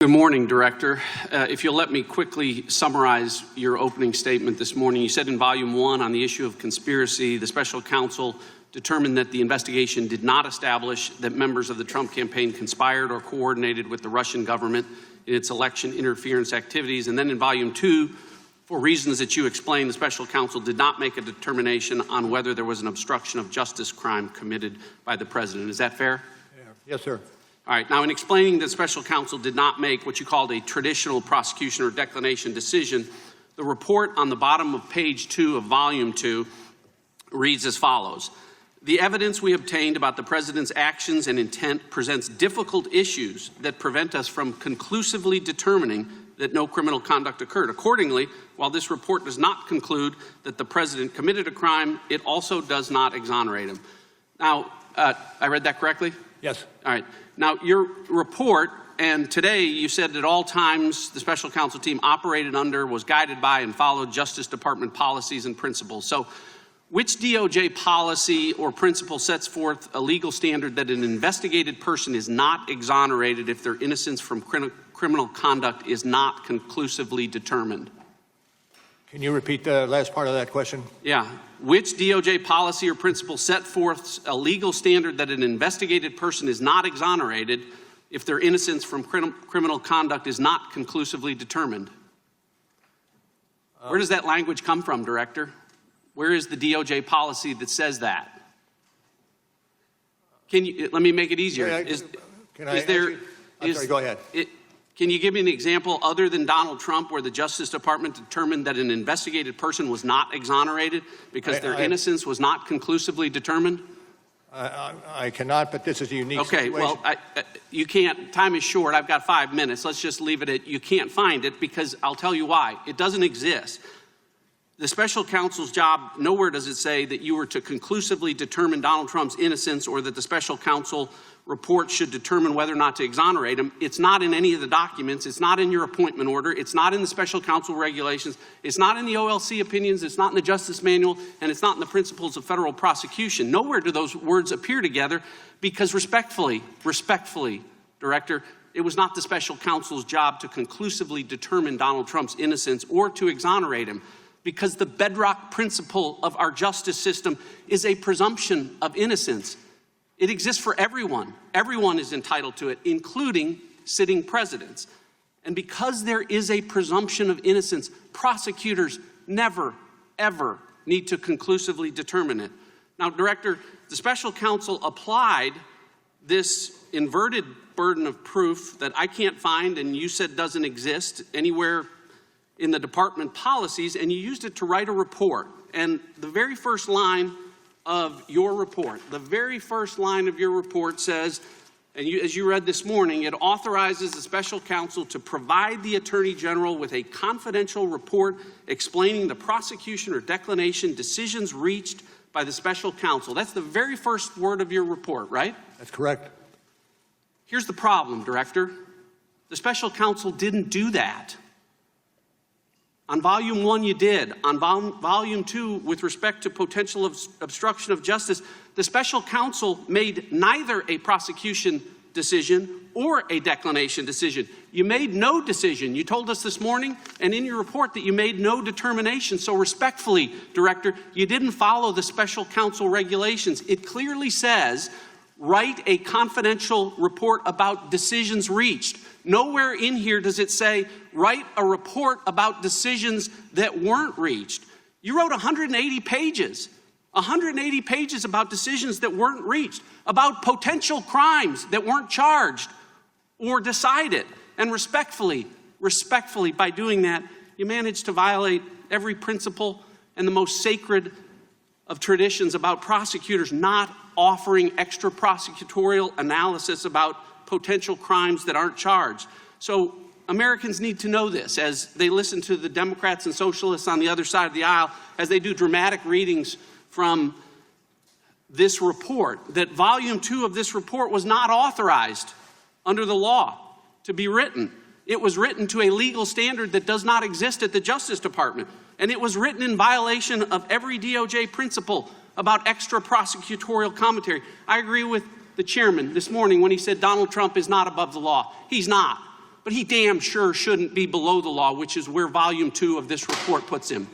Good morning, Director. If you'll let me quickly summarize your opening statement this morning. You said in Volume 1 on the issue of conspiracy, the special counsel determined that the investigation did not establish that members of the Trump campaign conspired or coordinated with the Russian government in its election interference activities. And then in Volume 2, for reasons that you explained, the special counsel did not make a determination on whether there was an obstruction of justice crime committed by the president. Is that fair? Yes, sir. All right. Now, in explaining that special counsel did not make what you called a traditional prosecution or declination decision, the report on the bottom of page 2 of Volume 2 reads as follows. The evidence we obtained about the president's actions and intent presents difficult issues that prevent us from conclusively determining that no criminal conduct occurred. Accordingly, while this report does not conclude that the president committed a crime, it also does not exonerate him. Now, I read that correctly? Yes. All right. Now, your report, and today you said at all times the special counsel team operated under, was guided by, and followed Justice Department policies and principles. So, which DOJ policy or principle sets forth a legal standard that an investigated person is not exonerated if their innocence from criminal conduct is not conclusively determined? Can you repeat the last part of that question? Yeah. Which DOJ policy or principle set forth a legal standard that an investigated person is not exonerated if their innocence from criminal conduct is not conclusively determined? Where does that language come from, Director? Where is the DOJ policy that says that? Can you, let me make it easier. Go ahead. Can you give me an example other than Donald Trump where the Justice Department determined that an investigated person was not exonerated because their innocence was not conclusively determined? I cannot, but this is a unique situation. Okay, well, you can't. Time is short. I've got 5 minutes. Let's just leave it at you can't find it because I'll tell you why. It doesn't exist. The special counsel's job, nowhere does it say that you were to conclusively determine Donald Trump's innocence or that the special counsel report should determine whether or not to exonerate him. It's not in any of the documents. It's not in your appointment order. It's not in the special counsel regulations. It's not in the OLC opinions. It's not in the Justice Manual. And it's not in the principles of federal prosecution. Nowhere do those words appear together because respectfully, Director, it was not the special counsel's job to conclusively determine Donald Trump's innocence or to exonerate him, because the bedrock principle of our justice system is a presumption of innocence. It exists for everyone. Everyone is entitled to it, including sitting presidents. And because there is a presumption of innocence, prosecutors never, ever need to conclusively determine it. Now, Director, the special counsel applied this inverted burden of proof that I can't find and you said doesn't exist anywhere in the department policies, and you used it to write a report. And the very first line of your report, says, and as you read this morning, it authorizes the special counsel to provide the Attorney General with a confidential report explaining the prosecution or declination decisions reached by the special counsel. That's the very first word of your report, right? That's correct. Here's the problem, Director. The special counsel didn't do that. On Volume 1, you did. On Volume 2, with respect to potential obstruction of justice, the special counsel made neither a prosecution decision or a declination decision. You made no decision. You told us this morning and in your report that you made no determination. So respectfully, Director, you didn't follow the special counsel regulations. It clearly says, write a confidential report about decisions reached. Nowhere in here does it say, write a report about decisions that weren't reached. You wrote 180 pages about decisions that weren't reached, about potential crimes that weren't charged or decided. And respectfully, by doing that, you managed to violate every principle and the most sacred of traditions about prosecutors not offering extra prosecutorial analysis about potential crimes that aren't charged. So Americans need to know this as they listen to the Democrats and socialists on the other side of the aisle, as they do dramatic readings from this report, that Volume 2 of this report was not authorized under the law to be written. It was written to a legal standard that does not exist at the Justice Department. And it was written in violation of every DOJ principle about extra prosecutorial commentary. I agree with the chairman this morning when he said Donald Trump is not above the law. He's not. but he damn sure shouldn't be below the law, which is where volume 2 of this report puts him.